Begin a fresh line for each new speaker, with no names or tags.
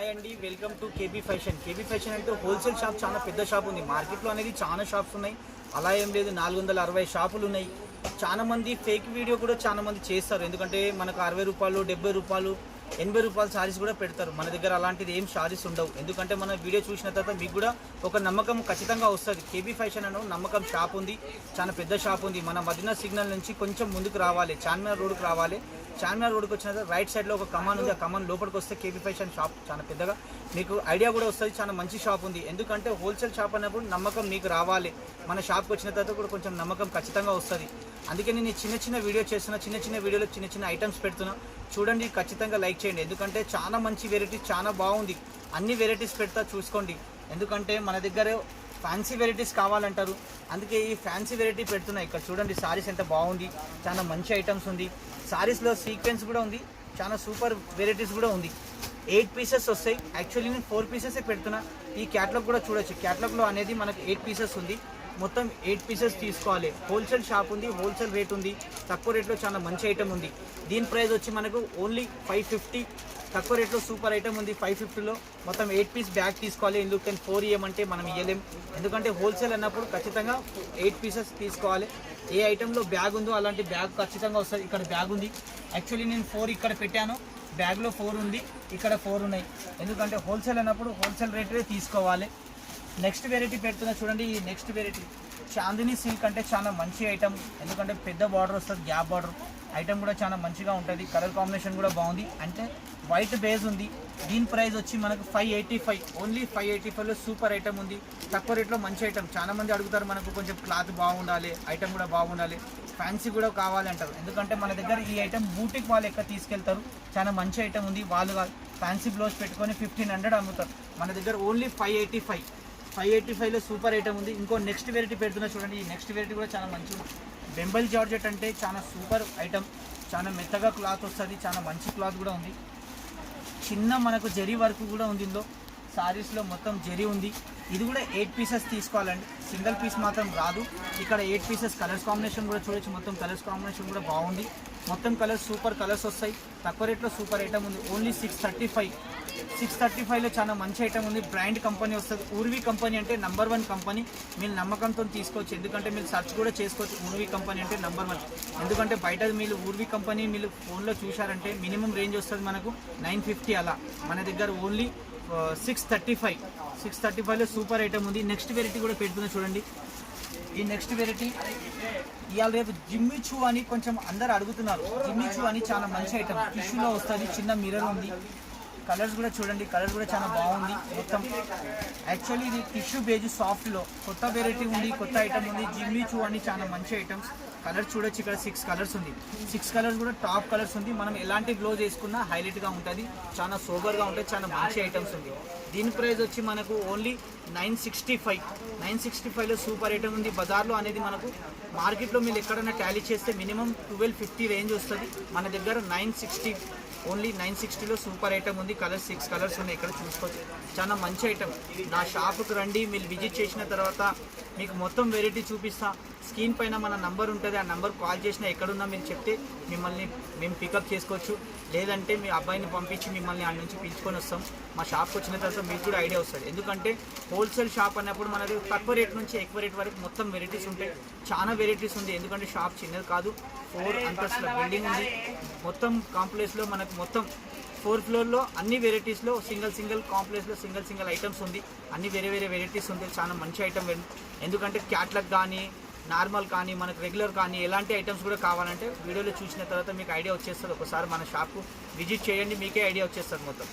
Hi అండి, welcome to KB fashion. KB fashion అంటే wholesale shop, చాలా పెద్ద షాప్ ఉంది. మార్కెట్లో అనేది చాలా షాప్స్ ఉన్నాయి, అలా ఏం లేదు. 460 షాపులు ఉన్నాయి. చాలా మంది ఫేక్ వీడియో కూడా చాలా మంది చేస్తారు. ఎందుకంటే మనకు 60 రూపాయలు, 70 రూపాయలు, 80 రూపాయల సారీస్ కూడా పెడతారు. మన దగ్గర అలాంటిది ఏం సారీస్ ఉండవు. ఎందుకంటే మన వీడియో చూసిన తర్వాత మీకు కూడా ఒక నమ్మకం ఖచ్చితంగా వస్తుంది. కేబీ ఫ్యాషన్ అనే నమ్మకం షాప్ ఉంది, చాలా పెద్ద షాప్ ఉంది. మన మదీనా సిగ్నల్ నుంచి కొంచెం ముందుకు రావాలి, చార్మినార్ రోడ్కి రావాలి. చార్మినార్ రోడ్కి వచ్చిన తర్వాత రైట్ సైడ్లో ఒక కమాన్ ఉంది. ఆ కమాన్ లోపలికి వస్తే కేబీ ఫ్యాషన్ షాప్ చాలా పెద్దగా మీకు ఐడియా కూడా వస్తుంది. చాలా మంచి షాప్ ఉంది. ఎందుకంటే హోల్సేల్ షాప్ అన్నప్పుడు నమ్మకం మీకు రావాలి. మన షాప్కి వచ్చిన తర్వాత కూడా కొంచెం నమ్మకం ఖచ్చితంగా వస్తుంది. అందుకే నేను చిన్న వీడియో చేస్తున్నా, చిన్న వీడియోలో చిన్న ఐటమ్స్ పెడుతున్నా. చూడండి, ఖచ్చితంగా లైక్ చేయండి. ఎందుకంటే చాలా మంచి వెరైటీ, చాలా బాగుంది. అన్ని వెరైటీస్ పెడతా, చూసుకోండి. ఎందుకంటే మన దగ్గర ఫ్యాన్సీ వెరైటీస్ కావాలంటారు, అందుకే ఈ ఫ్యాన్సీ వెరైటీ పెడుతున్నా. ఇక్కడ చూడండి, సారీస్ ఎంత బాగుంది, చాలా మంచి ఐటమ్స్ ఉంది. సారీస్లో సీక్వెన్స్ కూడా ఉంది, చాలా సూపర్ వెరైటీస్ కూడా ఉంది. 8 పీసెస్ వస్తాయి. యాక్చువల్లీ నేను 4 పీసెసే పెడుతున్నా. ఈ క్యాటలాగ్ కూడా చూడొచ్చు. క్యాటలాగ్లో అనేది మనకు 8 పీసెస్ ఉంది. మొత్తం 8 పీసెస్ తీసుకోవాలి. హోల్సేల్ షాప్ ఉంది, హోల్సేల్ రేట్ ఉంది. తక్కువ రేట్లో చాలా మంచి ఐటమ్ ఉంది. దీని ప్రైస్ వచ్చి మనకు ఓన్లీ 550. తక్కువ రేట్లో సూపర్ ఐటమ్ ఉంది. 550లో మొత్తం 8 పీస్ బ్యాగ్ తీసుకోవాలి. ఎందుకు 4 ఇవ్వమంటే మనం ఇవ్వలేం. ఎందుకంటే హోల్సేల్ అన్నప్పుడు ఖచ్చితంగా 8 పీసెస్ తీసుకోవాలి. ఏ ఐటెంలో బ్యాగ్ ఉందో అలాంటి బ్యాగ్ ఖచ్చితంగా వస్తుంది. ఇక్కడ బ్యాగ్ ఉంది. యాక్చువల్లీ నేను 4 ఇక్కడ పెట్టాను. బ్యాగ్లో 4 ఉంది, ఇక్కడ 4 ఉన్నాయి. ఎందుకంటే హోల్సేల్ అన్నప్పుడు హోల్సేల్ రేటే తీసుకోవాలి. నెక్స్ట్ వెరైటీ పెడుతున్నా చూడండి. ఈ నెక్స్ట్ వెరైటీ చాందినీ సిల్క్ అంటే చాలా మంచి ఐటమ్. ఎందుకంటే పెద్ద బార్డర్ వస్తుంది, గ్యాప్ బార్డర్. ఐటమ్ కూడా చాలా మంచిగా ఉంటుంది. కలర్ కాంబినేషన్ కూడా బాగుంది. అంటే వైట్ బేస్ ఉంది. దీని ప్రైస్ వచ్చి మనకు 585. ఓన్లీ 585లో సూపర్ ఐటమ్ ఉంది. తక్కువ రేట్లో మంచి ఐటమ్. చాలా మంది అడుగుతారు, మనకు కొంచెం క్లాత్ బాగుండాలి, ఐటమ్ కూడా బాగుండాలి, ఫ్యాన్సీ కూడా కావాలంటారు. ఎందుకంటే మన దగ్గర ఈ ఐటమ్ బూటిక్ వాళ్ళు ఎక్కడ తీసుకెళ్తారు. చాలా మంచి ఐటమ్ ఉంది. వాళ్ళు ఫ్యాన్సీ బ్లౌజ్ పెట్టుకొని 1500 అమ్ముతారు. మన దగ్గర ఓన్లీ 585లో సూపర్ ఐటమ్ ఉంది. ఇంకో నెక్స్ట్ వెరైటీ పెడుతున్నా చూడండి. ఈ నెక్స్ట్ వెరైటీ కూడా చాలా మంచిది. బెంబల్ జార్జెట్ అంటే చాలా సూపర్ ఐటమ్. చాలా మెత్తగా క్లాత్ వస్తుంది, చాలా మంచి క్లాత్ కూడా ఉంది. చిన్న మనకు జరీ వర్క్ కూడా ఉంది. ఇందులో సారీస్లో మొత్తం జరీ ఉంది. ఇది కూడా 8 పీసెస్ తీసుకోవాలండి, సింగిల్ పీస్ మాత్రం రాదు. ఇక్కడ 8 పీసెస్. కలర్స్ కాంబినేషన్ కూడా చూడొచ్చు. మొత్తం కలర్స్ కాంబినేషన్ కూడా బాగుంది. మొత్తం కలర్స్ సూపర్ కలర్స్ వస్తాయి. తక్కువ రేట్లో సూపర్ ఐటమ్ ఉంది. ఓన్లీ 635లో చాలా మంచి ఐటమ్ ఉంది. బ్రాండ్ కంపెనీ వస్తుంది. ఊర్వీ కంపెనీ అంటే నెంబర్ 1 కంపెనీ. మీరు నమ్మకంతో తీసుకోవచ్చు. ఎందుకంటే మీరు సెర్చ్ కూడా చేసుకోవచ్చు. ఊర్వీ కంపెనీ అంటే నెంబర్ 1. ఎందుకంటే బయట మీరు ఊర్వీ కంపెనీ మీరు ఫోన్లో చూశారంటే మినిమం రేంజ్ వస్తుంది మనకు 950 అలా. మన దగ్గర ఓన్లీ 635లో సూపర్ ఐటమ్ ఉంది. నెక్స్ట్ వెరైటీ కూడా పెడుతున్నా చూడండి. ఈ నెక్స్ట్ వెరైటీ ఇవాళ రేపు జిమ్మి చూ అని కొంచెం అందరు అడుగుతున్నారు. జిమ్మి చూ అని చాలా మంచి ఐటమ్. టిష్యూలో వస్తుంది. చిన్న మిర్రర్ ఉంది. కలర్స్ కూడా చూడండి, కలర్స్ కూడా చాలా బాగుంది. మొత్తం యాక్చువల్లీ ఇది టిష్యూ బేజ్ సాఫ్ట్లో కొత్త వెరైటీ ఉంది, కొత్త ఐటమ్ ఉంది. జిమ్మి చూ అని చాలా మంచి ఐటమ్స్. కలర్స్ చూడొచ్చు. ఇక్కడ 6 కలర్స్ ఉంది. 6 కలర్స్ కూడా టాప్ కలర్స్ ఉంది. మనం ఎలాంటి బ్లౌజ్ వేసుకున్నా హైలైట్గా ఉంటుంది. చాలా సోబర్గా ఉంటుంది. చాలా మంచి ఐటమ్స్ ఉంది. దీని ప్రైస్ వచ్చి మనకు ఓన్లీ 965లో సూపర్ ఐటమ్ ఉంది. బజార్లో అనేది మనకు మార్కెట్లో మీరు ఎక్కడైనా టాలీ చేస్తే మినిమం 1250 రేంజ్ వస్తుంది. మన దగ్గర 960, ఓన్లీ 960లో సూపర్ ఐటమ్ ఉంది. కలర్స్ 6 కలర్స్ ఉన్నాయి. ఇక్కడ చూసుకోవచ్చు. చాలా మంచి ఐటమ్. నా షాపుకు రండి. మీరు విజిట్ చేసిన తర్వాత మీకు మొత్తం వెరైటీ చూపిస్తా. స్క్రీన్ పైన మన నంబర్ ఉంటుంది. ఆ నంబర్ కాల్ చేసినా ఎక్కడున్నా మీరు చెప్తే మిమ్మల్ని మేము పికప్ చేసుకోవచ్చు. లేదంటే మీ అబ్బాయిని పంపించి మిమ్మల్ని ఆడ నుంచి పిలుచుకొని వస్తాం. మా షాప్కి వచ్చిన తర్వాత మీకు కూడా ఐడియా వస్తుంది. ఎందుకంటే హోల్సేల్ షాప్ అన్నప్పుడు మనది తక్కువ రేట్ నుంచి ఎక్కువ రేట్ వరకు మొత్తం వెరైటీస్ ఉంటాయి. చాలా వెరైటీస్ ఉంది. ఎందుకంటే షాప్ చిన్నది కాదు. 4 అంతస్తుల బిల్డింగ్ ఉంది. మొత్తం కాంప్లెక్స్లో మనకు మొత్తం 4 ఫ్లోర్లో అన్ని వెరైటీస్లో సింగిల్ కాంప్లెక్స్లో సింగిల్ ఐటమ్స్ ఉంది. అన్ని వేరే వెరైటీస్ ఉంటాయి. చాలా మంచి ఐటమ్. ఎందుకంటే క్యాట్లాగ్ కానీ, నార్మల్ కానీ, మనకు రెగ్యులర్ కానీ ఎలాంటి ఐటమ్స్ కూడా కావాలంటే వీడియోలో చూసిన తర్వాత మీకు ఐడియా వచ్చేస్తుంది. ఒకసారి మన షాప్కు విజిట్ చేయండి, మీకే ఐడియా వచ్చేస్తుంది మొత్తం.